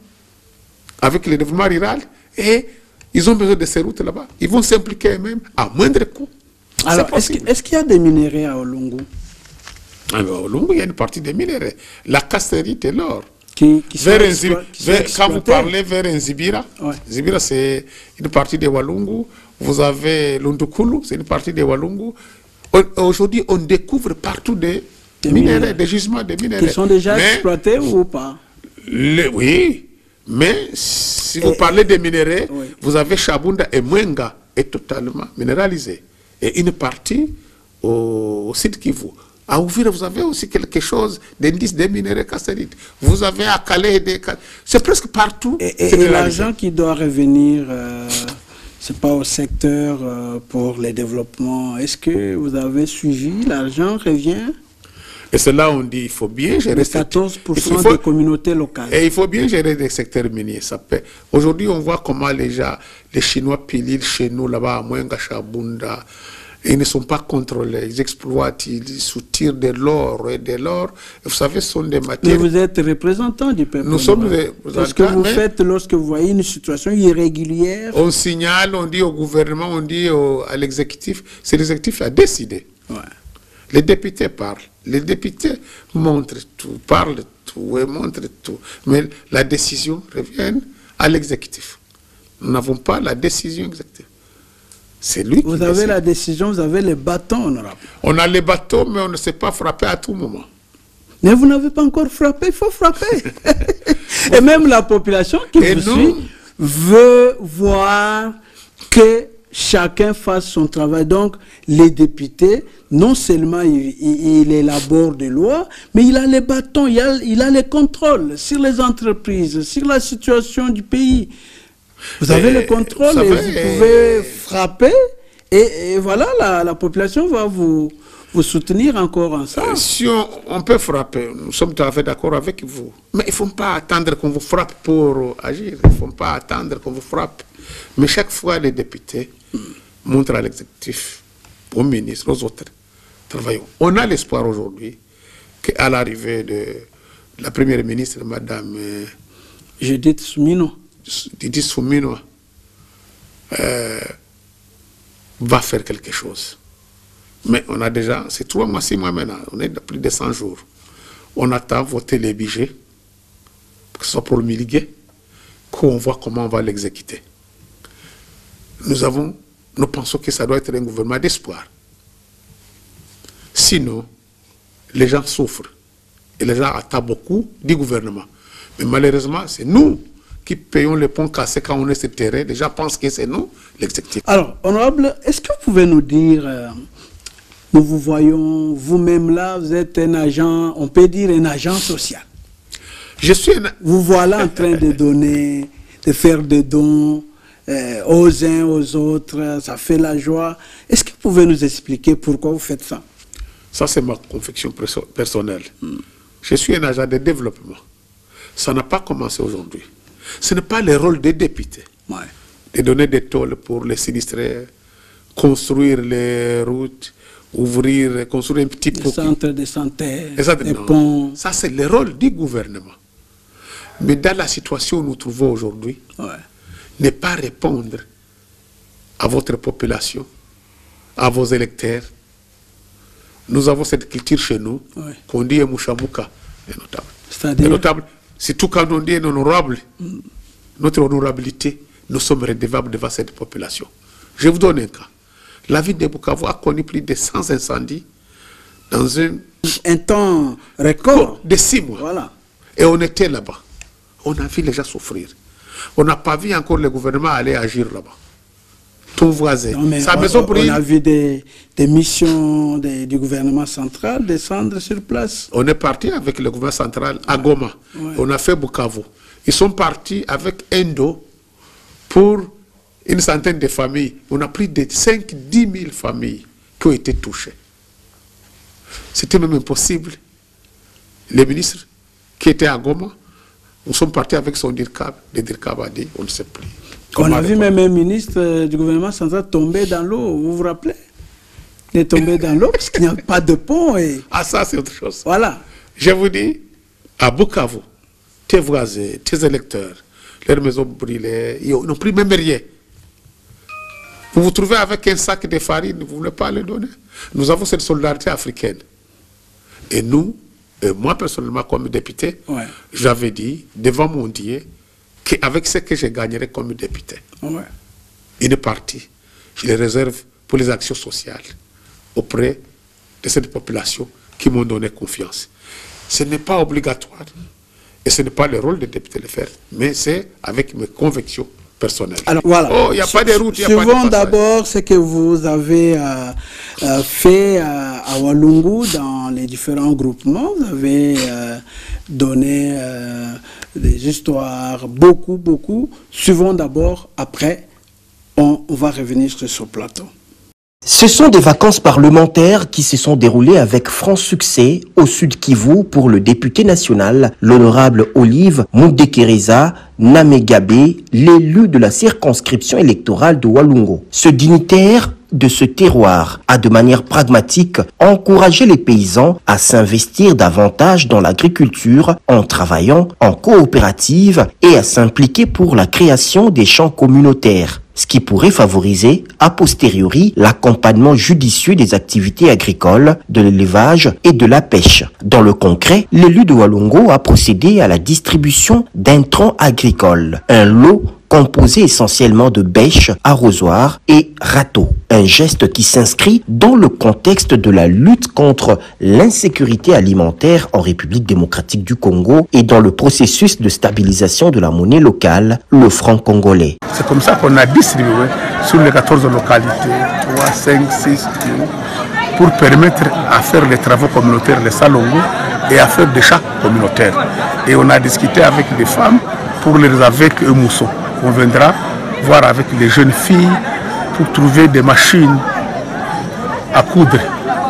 avec le développement rural et ils ont besoin de ces routes là-bas. Ils vont s'impliquer eux-mêmes à moindre coût. Alors, est-ce qu'il y a des minéraux à Walungu? À Walungu, il y a une partie des minéraux. La cassiterite et l'or. Quand vous parlez vers Nzibira, Nzibira c'est une partie de Walungu. Vous avez l'Undukulu, c'est une partie de Walungu. Aujourd'hui, on découvre partout des minéraux, des gisements de minéraux. Qui sont déjà exploités ou pas? Oui, mais si vous parlez des minéraux, vous avez Chabunda et Mwenga est totalement minéralisé. Et une partie au site Kivu. À Ouvira, vous avez aussi quelque chose d'indice des minéraux casserites. Vous avez à Calais, c'est presque partout. Et l'argent qui doit revenir, c'est pas au secteur pour les développements. Est-ce que vous avez suivi, l'argent revient? Et c'est là où on dit qu'il faut bien gérer... 14% des communautés locales. Et il faut bien gérer les secteurs miniers. Aujourd'hui, on voit comment les Chinois pilent chez nous, là-bas, à Mwenga, Chabunda. Ils ne sont pas contrôlés. Ils exploitent, ils soutirent de l'or et de l'or. Vous savez, ce sont des matières... Mais vous êtes représentant du peuple. Nous sommes des représentants. Ce que vous faites lorsque vous voyez une situation irrégulière... On signale, on dit au gouvernement, on dit à l'exécutif. C'est l'exécutif qui a décidé. Les députés parlent. Les députés montrent tout, parlent tout et montrent tout. Mais la décision revient à l'exécutif. Nous n'avons pas la décision exécutive. C'est lui qui décide. Vous avez la décision, vous avez les bâtons, honorable. On a les bâtons, mais on ne sait pas frapper à tout moment. Mais vous n'avez pas encore frappé, il faut frapper. Et même la population qui vous suit veut voir que chacun fasse son travail. Donc, les députés, non seulement il élabore des lois, mais il a les bâtons, il a les contrôles sur les entreprises, sur la situation du pays. Vous avez le contrôle et vous pouvez frapper. Et voilà, la population va vous soutenir encore en ça. Si on peut frapper, nous sommes tout à fait d'accord avec vous. Mais il ne faut pas attendre qu'on vous frappe pour agir. Il ne faut pas attendre qu'on vous frappe. Mais chaque fois, les députés montrent à l'exécutif, aux ministres, aux autres, travaillons. On a l'espoir aujourd'hui qu'à l'arrivée de la première ministre, Madame Judith Soumino, va faire quelque chose. Mais on a déjà, c'est 3 mois, 6 mois maintenant, on est de plus de 100 jours. On attend voter les budgets, que ce soit promulgué, qu'on voit comment on va l'exécuter. Nous pensons que ça doit être un gouvernement d'espoir. Sinon, les gens souffrent. Et les gens attendent beaucoup du gouvernement. Mais malheureusement, c'est nous qui payons les ponts cassés quand on est sur le terrain. Les gens pensent que c'est nous, l'exécutif. Alors, honorable, est-ce que vous pouvez nous dire, nous vous voyons, vous-même là, vous êtes un agent, on peut dire un agent social. Je suis Vous voilà en train de donner, de faire des dons aux uns, aux autres, ça fait la joie. Est-ce que vous pouvez nous expliquer pourquoi vous faites ça? Ça, c'est ma conviction personnelle. Je suis un agent de développement. Ça n'a pas commencé aujourd'hui. Ce n'est pas le rôle des députés de donner des tôles pour les sinistrés, construire les routes, construire un petit des centres de santé, des ponts. Ça, c'est le rôle du gouvernement. Mais dans la situation où nous trouvons aujourd'hui, ne pas répondre à votre population, à vos électeurs. Nous avons cette culture chez nous, qu'on dit Mouchamouka, est notable. C'est notable, surtout quand on dit honorable, notre honorabilité, nous sommes redevables devant cette population. Je vous donne un cas. La ville de Bukavu a connu plus de 100 incendies dans un temps record de 6 mois. Voilà. Et on était là-bas. On a vu les gens souffrir. On n'a pas vu encore le gouvernement aller agir là-bas. Ton voisin. Non, sa maison brûle. On a vu des missions du gouvernement central descendre sur place. On est parti avec le gouvernement central à Goma. On a fait Bukavu. Ils sont partis avec Endo pour une centaine de familles. On a pris de 5-10 000 familles qui ont été touchées. C'était même impossible. Les ministres qui étaient à Goma, nous sommes partis avec son DIRCAB. Le DIRCAB a dit, on ne sait plus. On a vu même un ministre du gouvernement central tomber dans l'eau, vous vous rappelez? Il est tombé dans l'eau parce qu'il n'y a pas de pont. Ah, ça, c'est autre chose. Voilà. Je vous dis, à Bukavu, tes voisins, tes électeurs, leurs maisons brûlées, ils n'ont pris même rien. Vous vous trouvez avec un sac de farine, vous ne voulez pas le donner. Nous avons cette solidarité africaine. Et nous, moi personnellement comme député, j'avais dit devant mon Dieu qu'avec ce que je gagnerais comme député, une partie, je les réserve pour les actions sociales auprès de cette population qui m'ont donné confiance. Ce n'est pas obligatoire et ce n'est pas le rôle des députés de le faire, mais c'est avec mes convictions personnelles. Alors voilà, il n'y a pas de route, il n'y a pas de passage. D'abord ce que vous avez fait à Walungu dans les différents groupements. Vous avez donné des histoires, beaucoup. Suivons d'abord, après, on va revenir sur ce plateau. Ce sont des vacances parlementaires qui se sont déroulées avec franc succès au Sud Kivu pour le député national, l'honorable Olive Mudekereza Namegabe, l'élu de la circonscription électorale de Walungu. Ce dignitaire de ce terroir a de manière pragmatique encouragé les paysans à s'investir davantage dans l'agriculture en travaillant en coopérative et à s'impliquer pour la création des champs communautaires, ce qui pourrait favoriser a posteriori l'accompagnement judicieux des activités agricoles, de l'élevage et de la pêche. Dans le concret, l'élu de Walungu a procédé à la distribution d'intrants agricoles, un lot composé essentiellement de bêches, arrosoirs et râteaux. Un geste qui s'inscrit dans le contexte de la lutte contre l'insécurité alimentaire en République démocratique du Congo et dans le processus de stabilisation de la monnaie locale, le franc congolais. C'est comme ça qu'on a distribué sur les 14 localités, 3, 5, 6, pour permettre à faire les travaux communautaires, les salongo, et à faire des chats communautaires. Et on a discuté avec les femmes pour les avec un mousson. On viendra voir avec les jeunes filles pour trouver des machines à coudre,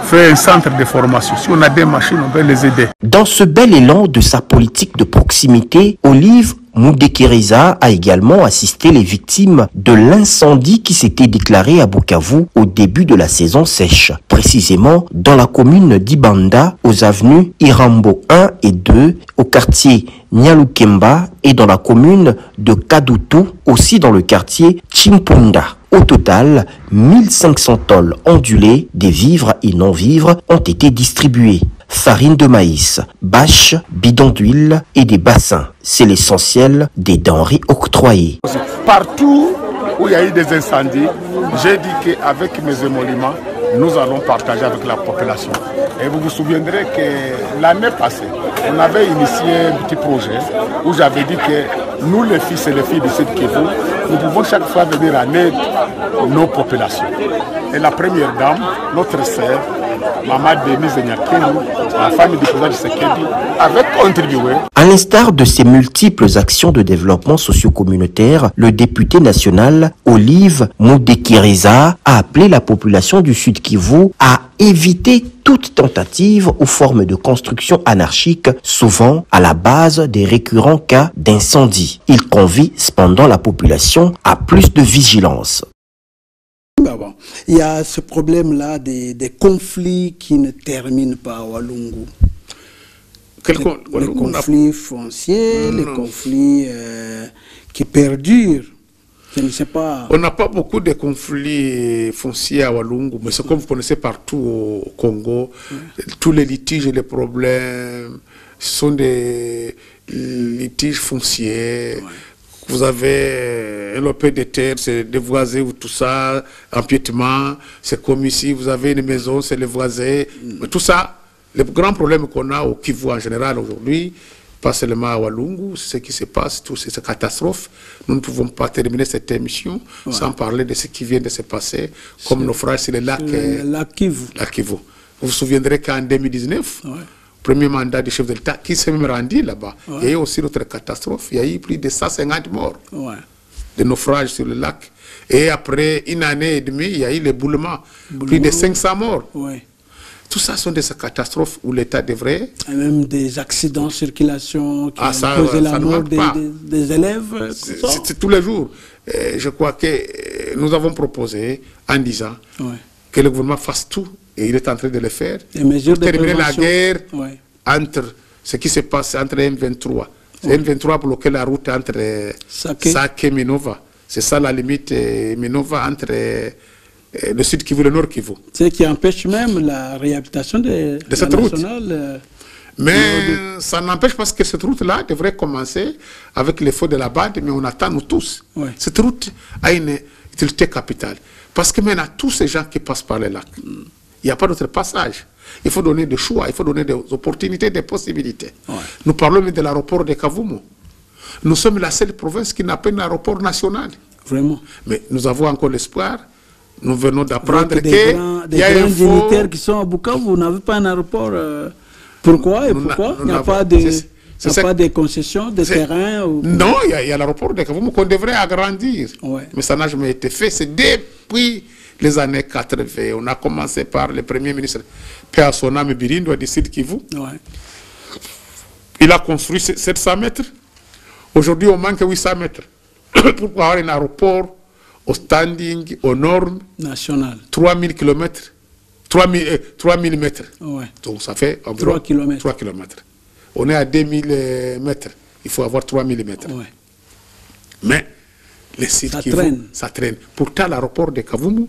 faire un centre de formation. Si on a des machines, on peut les aider. Dans ce bel élan de sa politique de proximité, Olive Mudekereza a également assisté les victimes de l'incendie qui s'était déclaré à Bukavu au début de la saison sèche, précisément dans la commune d'Ibanda, aux avenues Irambo 1 et 2, au quartier Nyalukemba et dans la commune de Kadutu, aussi dans le quartier Chimpunda. Au total, 1500 tonnes ondulées, des vivres et non-vivres ont été distribuées. Farine de maïs, bâches, bidons d'huile et des bassins. C'est l'essentiel des denrées octroyées. Partout où il y a eu des incendies, j'ai dit qu'avec mes émoluments, nous allons partager avec la population. Et vous vous souviendrez que l'année passée, on avait initié un petit projet où j'avais dit que nous, les fils et les filles du Sud Kivu, nous pouvons chaque fois venir en aide nos populations. Et la première dame, notre sœur, Maman Denise Nyakenu, la femme du président Tshisekedi, avait contribué. À l'instar de ces multiples actions de développement socio-communautaire, le député national Olive Mudekeriza a appelé la population du Sud Kivu à éviter toute tentative ou forme de construction anarchique, souvent à la base des récurrents cas d'incendie. Il convie cependant la population à plus de vigilance. Bon. Il y a ce problème-là des conflits qui ne terminent pas à Walungu. Les conflits fonciers, les conflits qui perdurent. Je ne sais pas. On n'a pas beaucoup de conflits fonciers à Walungu, mais c'est comme vous connaissez partout au Congo. Tous les litiges et les problèmes sont des litiges fonciers. Vous avez un lopin de terre, c'est des voisins ou tout ça, empiètement, c'est comme ici, vous avez une maison, c'est les voisins. Mais tout ça, le grand problème qu'on a au Kivu en général aujourd'hui, pas seulement à Walungu, ce qui se passe, toutes ces catastrophes, nous ne pouvons pas terminer cette émission sans parler de ce qui vient de se passer, comme nos frères sur le lac Kivu. Vous vous souviendrez qu'en 2019, premier mandat du chef de l'État qui s'est même rendu là-bas. Il y a eu aussi d'autres catastrophes. Il y a eu plus de 150 morts de naufrages sur le lac. Et après une année et demie, il y a eu l'éboulement. Plus de 500 morts. Tout ça sont des catastrophes où l'État devrait... Et même des accidents de circulation qui ont causé la mort des élèves. C'est tous les jours. Je crois que nous avons proposé en disant que le gouvernement fasse tout. Et il est en train de le faire pour terminer la guerre entre ce qui se passe entre M23. C'est M23 bloqué la route entre Sake et Minova. C'est ça la limite Minova entre le Sud Kivu et le Nord Kivu. C'est qui empêche même la réhabilitation de cette route. Mais ça n'empêche pas que cette route-là devrait commencer avec l'effort de la bande, mais on attend nous tous. Cette route a une utilité capitale. Parce que maintenant, tous ces gens qui passent par les lacs, il n'y a pas d'autre passage. Il faut donner des choix, il faut donner des opportunités, des possibilités. Nous parlons de l'aéroport de Kavumu. Nous sommes la seule province qui n'a pas un aéroport national. Vraiment. Mais nous avons encore l'espoir. Nous venons d'apprendre qu'il y a un dignitaires qui sont à Bukavu, vous n'avez pas un aéroport. Pourquoi et pourquoi il n'y a pas de concessions, de terrain Non, il y a l'aéroport de Kavumu qu'on devrait agrandir. Mais ça n'a jamais été fait. C'est depuis les années 80. On a commencé par le premier ministre Péasona Mebirindo du Sud Kivu. Il a construit 700 mètres. Aujourd'hui, on manque 800 mètres. Pour avoir un aéroport au standing, aux normes nationales. 3000 km. 3000 mètres. Donc ça fait environ 3 km. On est à 2000 mètres. Il faut avoir 3000 mètres. Mais les sites ça traîne. Pourtant, l'aéroport de Kavumu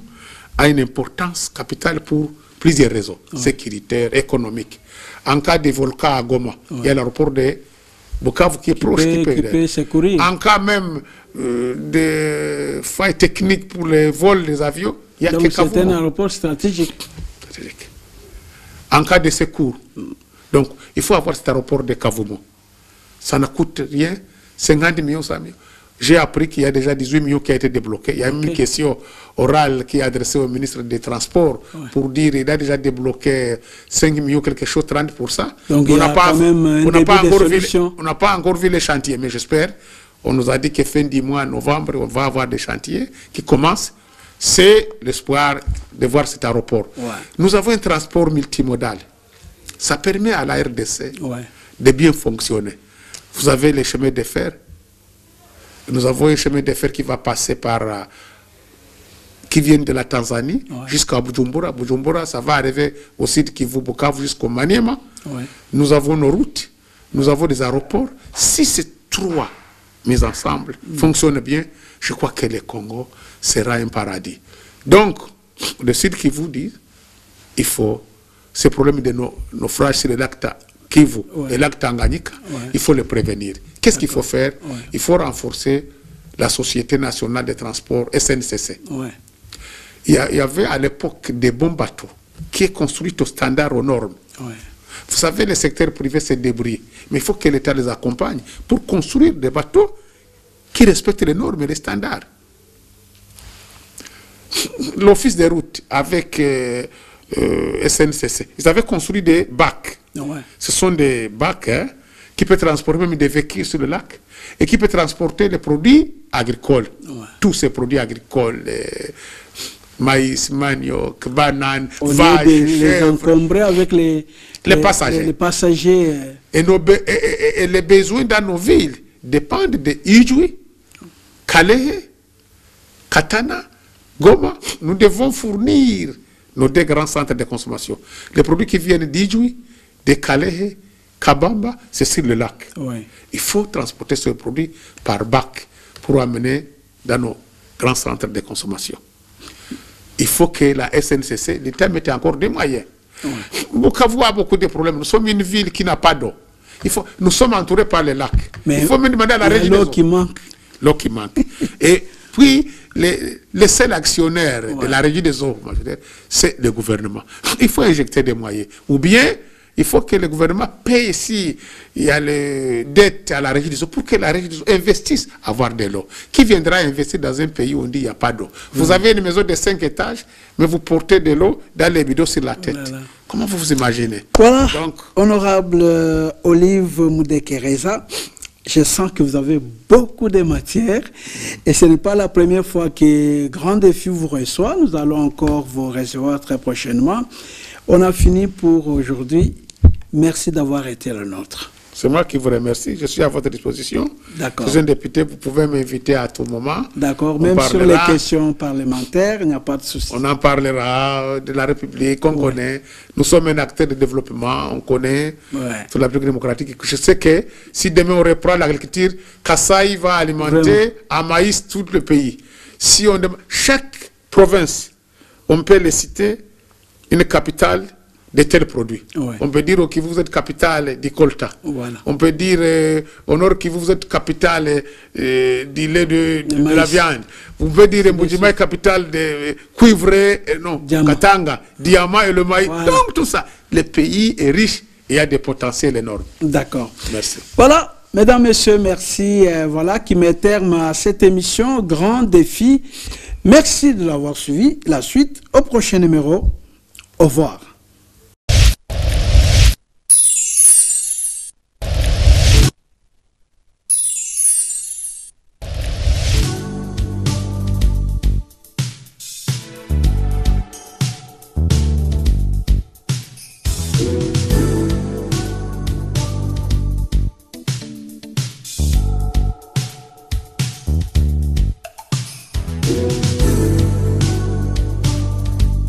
a une importance capitale pour plusieurs raisons, sécuritaires, économiques. En cas de volcan à Goma, il y a l'aéroport de Bukavu qui est proche, qui peut secourir. En cas même de failles techniques pour les vols des avions, il y a que Kavumu. C'est un aéroport stratégique. En cas de secours. Donc, il faut avoir cet aéroport de Kavumu. Ça ne coûte rien, 50 millions, 100 millions. J'ai appris qu'il y a déjà 18 millions qui a été débloqué. Il y a une question orale qui est adressée au ministre des Transports pour dire qu'il a déjà débloqué 5 millions, quelque chose, 30%. Donc on n'a pas encore vu les chantiers, mais j'espère. On nous a dit que fin du mois, novembre, on va avoir des chantiers qui commencent. C'est l'espoir de voir cet aéroport. Nous avons un transport multimodal. Ça permet à la RDC de bien fonctionner. Vous avez les chemins de fer. Nous avons un chemin de fer qui va passer par... qui vient de la Tanzanie jusqu'à Bujumbura. Bujumbura, ça va arriver au site qui vous Bukavu jusqu'au Maniema. Nous avons nos routes, nous avons des aéroports. Si ces trois mis ensemble fonctionnent bien, je crois que le Congo sera un paradis. Donc, le site qui vous dit, il faut... Ces problèmes de nos frères sur le lac Kivu et le lac Tanganyika, il faut les prévenir. Qu'est-ce qu'il faut faire? Il faut renforcer la Société nationale de transport, SNCC. il y avait à l'époque des bons bateaux qui est construit au standard, aux normes. Ouais. Vous savez, le secteur privé s'est débrouillé, mais il faut que l'État les accompagne pour construire des bateaux qui respectent les normes et les standards. L'Office des routes avec SNCC, ils avaient construit des bacs. Ouais. Ce sont des bacs qui peuvent transporter même des véhicules sur le lac et qui peuvent transporter les produits agricoles. Ouais. Tous ces produits agricoles, maïs, manioc, bananes, vaches, les encombrer avec les passagers. Les passagers. Et les besoins dans nos villes dépendent de Ijwi, Kalehe, Katana, Goma. Nous devons fournir nos deux grands centres de consommation. Les produits qui viennent d'Ijwi, de Kalehe, Kabamba, c'est sur le lac. Ouais. Il faut transporter ce produit par bac pour amener dans nos grands centres de consommation. Il faut que la SNCC, l'État mette encore des moyens. Ouais. Bukavu a beaucoup de problèmes. Nous sommes une ville qui n'a pas d'eau. Nous sommes entourés par les lacs. Mais il faut me demander à la régie. L'eau qui manque. L'eau qui manque. Et puis, les seuls actionnaires de la régie des eaux, c'est le gouvernement. Il faut injecter des moyens. Ou bien, il faut que le gouvernement paye ici, il y a les dettes à la régie des eaux, pour que la régie des eaux investisse à avoir de l'eau. Qui viendra investir dans un pays où on dit qu'il n'y a pas d'eau? Vous avez une maison de 5 étages, mais vous portez de l'eau dans les bidons sur la tête. Voilà. Comment vous vous imaginez? Voilà, donc, honorable Olive Moudekereza, je sens que vous avez beaucoup de matière et ce n'est pas la première fois que Grand Défi vous reçoit. Nous allons encore vous recevoir très prochainement. On a fini pour aujourd'hui. Merci d'avoir été le nôtre. C'est moi qui vous remercie. Je suis à votre disposition. D'accord. Je suis un député, vous pouvez m'inviter à tout moment. D'accord. Même sur les questions parlementaires, il n'y a pas de souci. On en parlera de la République, on connaît. Nous sommes un acteur de développement, on connaît sur la République démocratique. Je sais que si demain on reprend l'agriculture, Kasaï va alimenter à maïs tout le pays. Si on demande, chaque province, on peut les citer, une capitale de tels produits. Ouais. On peut dire au Kivu, vous êtes capitale du colta. Voilà. On peut dire au Nord Kivu, vous êtes capitale du lait de la viande. Vous pouvez dire Mbujima est capitale de cuivre, Katanga, diamant et le maïs. Voilà. Donc tout ça, le pays est riche et a des potentiels énormes. D'accord. Merci. Voilà, mesdames, messieurs, merci. Voilà qui met terme à cette émission Grand Défi. Merci de l'avoir suivi. La suite au prochain numéro. Au revoir.